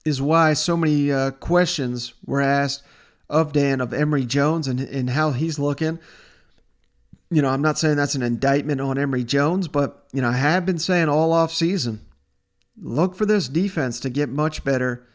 is why so many questions were asked of Dan of Emory Jones and how he's looking. I'm not saying that's an indictment on Emory Jones, but I have been saying all off season, look for this defense to get much better.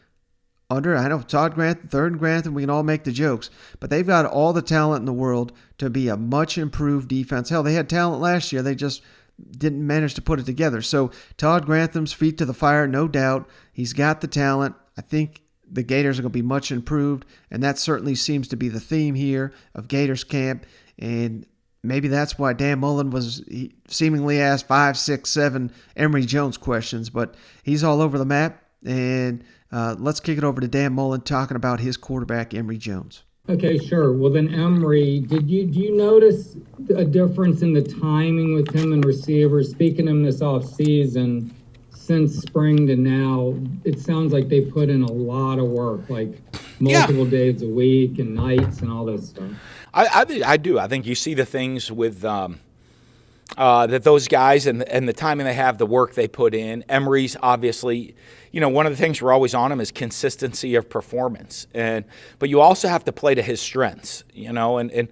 I know Todd Grant, third and Grantham, we can all make the jokes, but they've got all the talent in the world to be a much improved defense. Hell, they had talent last year. They just didn't manage to put it together. So Todd Grantham's feet to the fire, no doubt. He's got the talent. I think the Gators are going to be much improved, and that certainly seems to be the theme here of Gators camp. And maybe that's why Dan Mullen was seemingly asked 5, 6, 7 Emory Jones questions, but he's all over the map. And let's kick it over to Dan Mullen talking about his quarterback, Emory Jones. Okay, sure. Well, then, Emory, do you notice a difference in the timing with him and receivers? Speaking of him this offseason, since spring to now, it sounds like they put in a lot of work, like multiple days a week and nights and all this stuff. I do. I think you see the things with that those guys and the timing they have, the work they put in. Emory's obviously, one of the things we're always on him is consistency of performance, but you also have to play to his strengths, and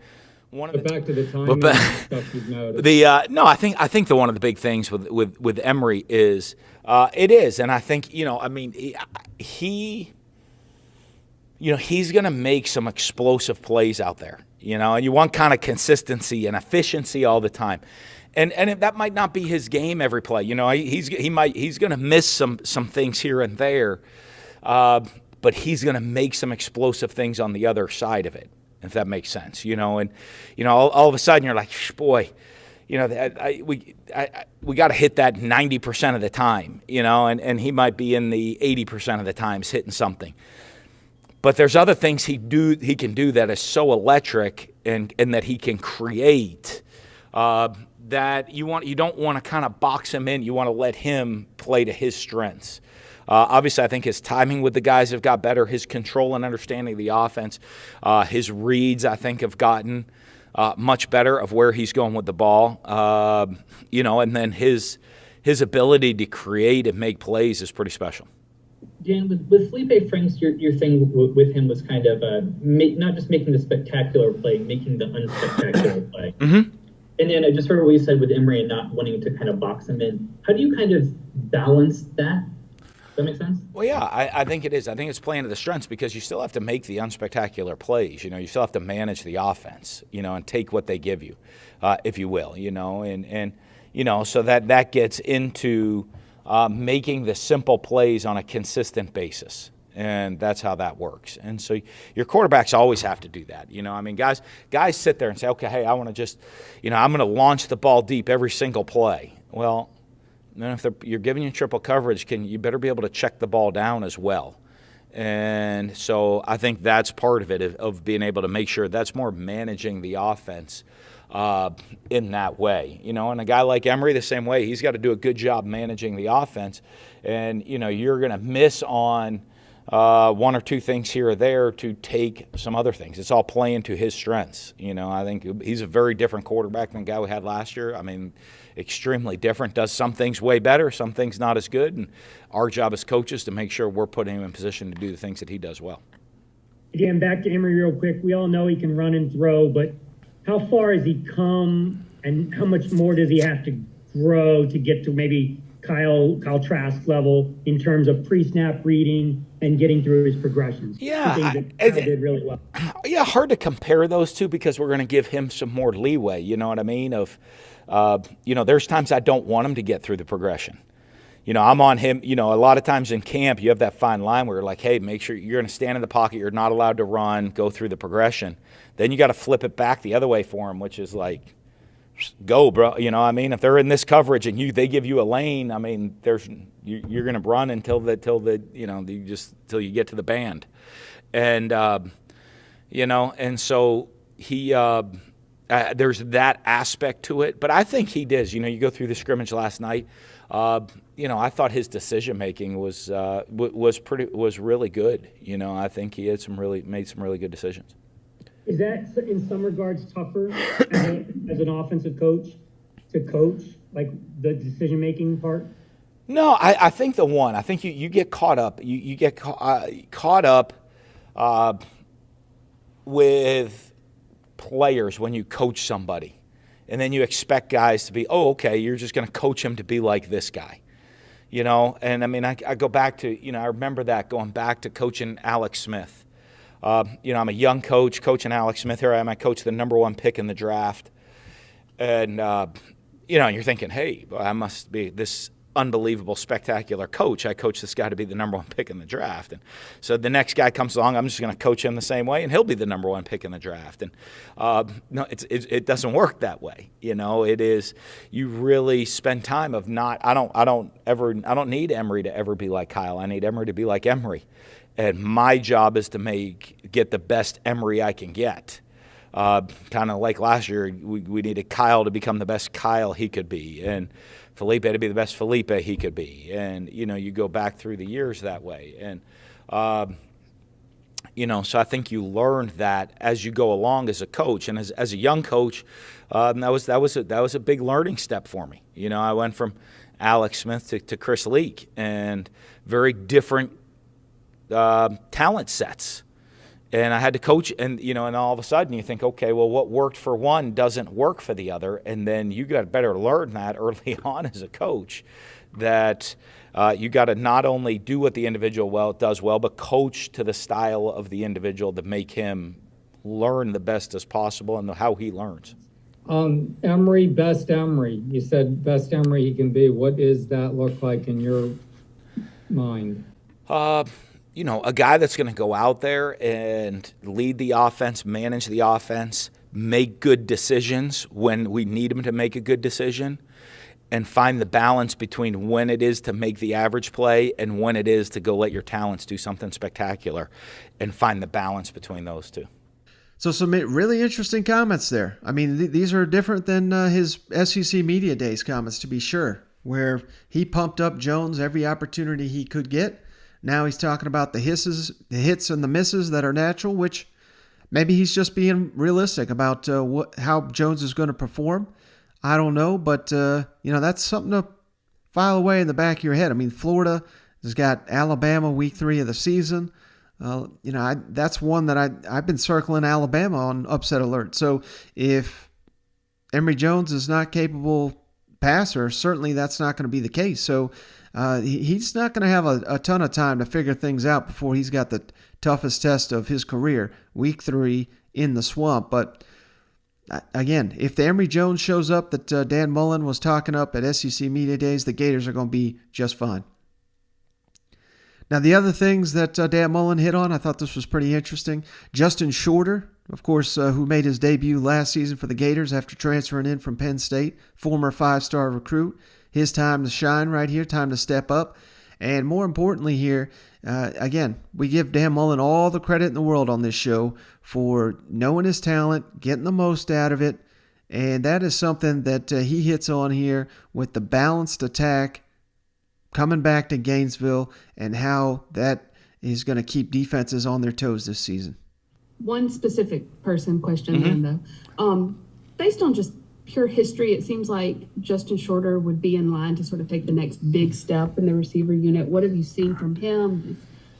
one of the back to the timing stuff you've noticed. No, I think one of the big things with Emory is it is, and I think he's going to make some explosive plays out there, and you want kind of consistency and efficiency all the time. And that might not be his game every play. He's going to miss some things here and there, but he's going to make some explosive things on the other side of it, if that makes sense. All of a sudden you're like, boy, we got to hit that 90% of the time, and he might be in the 80% of the times hitting something. But there's other things he can do that is so electric and that he can create. That you don't want to kind of box him in. You want to let him play to his strengths. Obviously, I think his timing with the guys have got better. His control and understanding of the offense, his reads, I think, have gotten much better of where he's going with the ball. And then his ability to create and make plays is pretty special. Dan, with Felipe Franks, your thing with him was kind of not just making the spectacular play, making the unspectacular play. Mm-hmm. And then I just heard what you said with Emory and not wanting to kind of box him in. How do you kind of balance that? Does that make sense? Well, yeah, I think it is. I think it's playing to the strengths because you still have to make the unspectacular plays. You still have to manage the offense, and take what they give you, if you will, so that gets into making the simple plays on a consistent basis. And that's how that works. And so your quarterbacks always have to do that. Guys sit there and say, okay, hey, I want to just, I'm going to launch the ball deep every single play. Well, then if you're giving you triple coverage, you better be able to check the ball down as well. And so I think that's part of it, of being able to make sure that's more managing the offense in that way. And a guy like Emory, the same way, he's got to do a good job managing the offense. And, you're going to miss on one or two things here or there to take some other things. It's all playing to his strengths. I think he's a very different quarterback than the guy we had last year. Extremely different. Does some things way better, some things not as good. And our job as coaches to make sure we're putting him in position to do the things that he does well. Again, back to Emory real quick. We all know he can run and throw, but how far has he come and how much more does he have to grow to get to maybe Kyle Trask level in terms of pre-snap reading and getting through his progressions? Yeah, Kyle did really well. Yeah, hard to compare those two because we're going to give him some more leeway. You know what I mean? There's times I don't want him to get through the progression. I'm on him. A lot of times in camp, you have that fine line where you're like, hey, make sure you're going to stand in the pocket. You're not allowed to run, go through the progression. Then you got to flip it back the other way for him, which is like, go, bro. If they're in this coverage and they give you a lane, you're going to run until you get to the band. And, and so he, there's that aspect to it. But I think he does. You go through the scrimmage last night. I thought his decision making was really good. I think he had made some really good decisions. Is that in some regards tougher as an offensive coach to coach, like the decision making part? No, I think I think you get caught up. You get caught up with players when you coach somebody. And then you expect guys to be, oh, okay, you're just going to coach him to be like this guy. And I mean, I go back to, I remember that going back to coaching Alex Smith. I'm a young coach coaching Alex Smith. Here I am, I coach the number 1 pick in the draft. And, you're thinking, hey, I must be this unbelievable, spectacular coach. I coach this guy to be the number 1 pick in the draft. And so the next guy comes along, I'm just going to coach him the same way, and he'll be the number 1 pick in the draft. And no, it doesn't work that way. It is, you really spend time of not, I don't need Emory to ever be like Kyle. I need Emory to be like Emory. And my job is to get the best Emory I can get. Kind of like last year, we needed Kyle to become the best Kyle he could be, and Felipe to be the best Felipe he could be. And, you go back through the years that way. And, so I think you learned that as you go along as a coach. And as a young coach, that was a big learning step for me. I went from Alex Smith to Chris Leak, and very different talent sets. And I had to coach, and all of a sudden you think, okay, well, what worked for one doesn't work for the other, and then you got to better learn that early on as a coach, that you got to not only do what the individual does well, but coach to the style of the individual to make him learn the best as possible and how he learns. Emory, best Emory. You said best Emory he can be. What does that look like in your mind? A guy that's going to go out there and lead the offense, manage the offense, make good decisions when we need him to make a good decision, and find the balance between when it is to make the average play and when it is to go let your talents do something spectacular, and find the balance between those two. So some really interesting comments there. I mean, these are different than his SEC Media Days comments, to be sure, where he pumped up Jones every opportunity he could get. Now he's talking about the hits and the misses that are natural, which maybe he's just being realistic about how Jones is going to perform. I don't know, but that's something to file away in the back of your head. I mean, Florida has got Alabama week 3 of the season. That's one that I've been circling Alabama on upset alert. So if Emory Jones is not capable passer, certainly that's not going to be the case. So he's not going to have a ton of time to figure things out before he's got the toughest test of his career, week 3 in the swamp. But again, if the Emory Jones shows up that Dan Mullen was talking up at SEC Media Days, the Gators are going to be just fine. Now, the other things that Dan Mullen hit on, I thought this was pretty interesting. Justin Shorter, of course, who made his debut last season for the Gators after transferring in from Penn State, former 5-star recruit. His time to shine right here, time to step up. And more importantly here, again, we give Dan Mullen all the credit in the world on this show for knowing his talent, getting the most out of it. And that is something that he hits on here with the balanced attack coming back to Gainesville and how that is going to keep defenses on their toes this season. One specific person question then, though. Based on just pure history, it seems like Justin Shorter would be in line to sort of take the next big step in the receiver unit. What have you seen from him?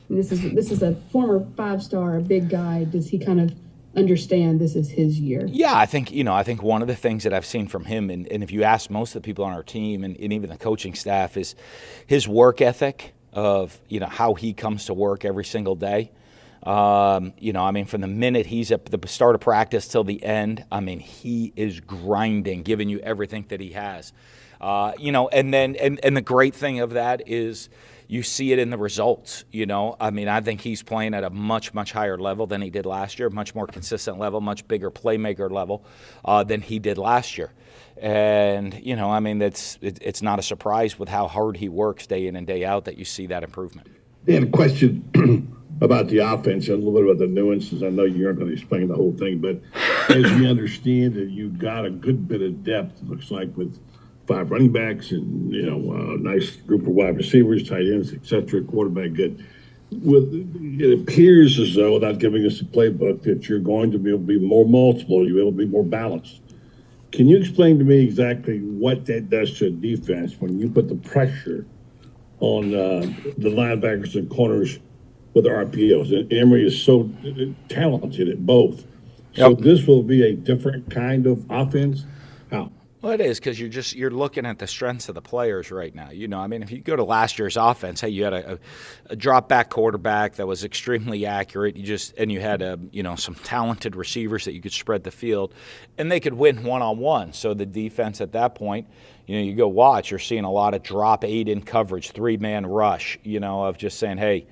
This is a former 5-star, a big guy. Does he kind of understand this is his year? Yeah, I think one of the things that I've seen from him, and if you ask most of the people on our team and even the coaching staff, is his work ethic of, how he comes to work every single day. From the minute he's at the start of practice till the end, he is grinding, giving you everything that he has. And the great thing of that is you see it in the results. I think he's playing at a much, much higher level than he did last year, much more consistent level, much bigger playmaker level than he did last year. And, it's not a surprise with how hard he works day in and day out that you see that improvement. And a question about the offense and a little bit about the nuances. I know you aren't going to explain the whole thing, but as we understand it, you've got a good bit of depth, it looks like, with 5 running backs and, a nice group of wide receivers, tight ends, etc., quarterback good. It appears as though, without giving us a playbook, that you're going to be able to be more multiple, you'll be able to be more balanced. Can you explain to me exactly what that does to a defense when you put the pressure on the linebackers and corners with RPOs. And Emory is so talented at both. So Yep. this will be a different kind of offense. How? Well, it is because you're looking at the strengths of the players right now. I mean, if you go to last year's offense, hey, you had a drop back quarterback that was extremely accurate. You had some talented receivers that you could spread the field, and they could win 1-on-1. So the defense at that point, you go watch, you're seeing a lot of drop 8 in coverage, 3-man rush. Of just saying, hey.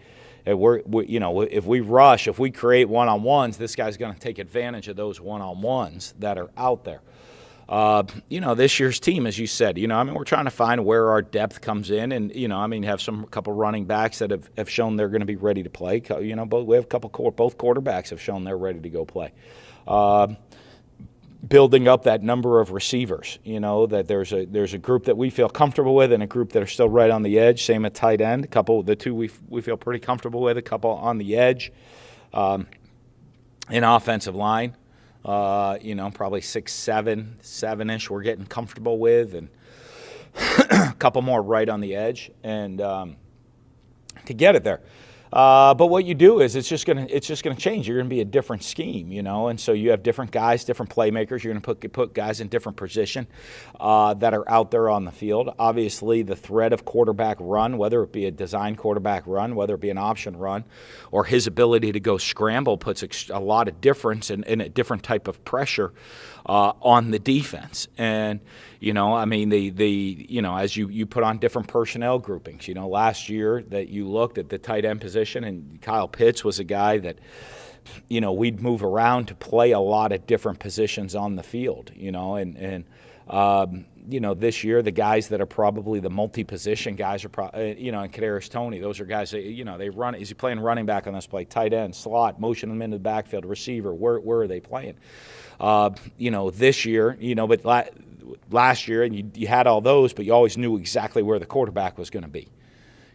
If we rush, if we create 1-on-1s, this guy's going to take advantage of those 1-on-1s that are out there. This year's team, as you said, we're trying to find where our depth comes in, and you have a couple running backs that have shown they're going to be ready to play. We have a couple both quarterbacks have shown they're ready to go play. Building up that number of receivers, that there's a group that we feel comfortable with and a group that are still right on the edge. Same at tight end. The two we feel pretty comfortable with. A couple on the edge, in offensive line. Probably 6'7", 7-ish we're getting comfortable with, and a couple more right on the edge, and to get it there. But what you do is it's just gonna change. You're gonna be a different scheme, and so you have different guys, different playmakers. You're gonna put guys in different position that are out there on the field. Obviously, the threat of quarterback run, whether it be a design quarterback run, whether it be an option run, or his ability to go scramble, puts a lot of difference and a different type of pressure on the defense. And as you put on different personnel groupings. Last year that you looked at the tight end position, and Kyle Pitts was a guy that, we'd move around to play a lot of different positions on the field. This year the guys that are probably the multi-position guys are and Kadarius Toney. Those are guys that they run. Is he playing running back on this play? Tight end, slot, motion them into the backfield, receiver. Where are they playing? This year, but last year, and you had all those, but you always knew exactly where the quarterback was going to be.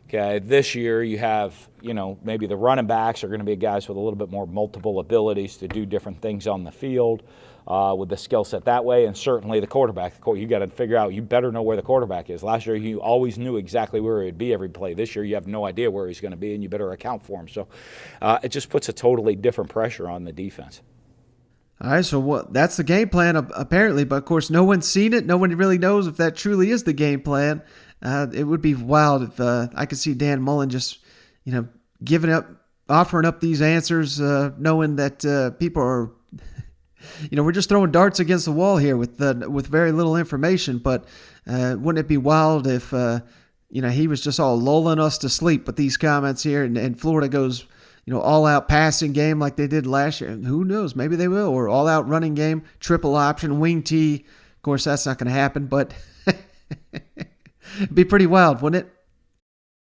Okay, this year you have, maybe the running backs are going to be guys with a little bit more multiple abilities to do different things on the field with the skill set that way, and certainly the quarterback. You got to figure out, you better know where the quarterback is. Last year you always knew exactly where he would be every play. This year you have no idea where he's going to be, and you better account for him. So it just puts a totally different pressure on the defense. All right, so that's the game plan apparently, but of course no one's seen it. No one really knows if that truly is the game plan. It would be wild if I could see Dan Mullen just, offering up these answers, knowing that people are, we're just throwing darts against the wall here with very little information. But wouldn't it be wild if he was just all lulling us to sleep with these comments here, and Florida goes, all-out passing game like they did last year. Who knows? Maybe they will. Or all-out running game, triple option, wing T. Of course, that's not going to happen, but it'd be pretty wild, wouldn't it?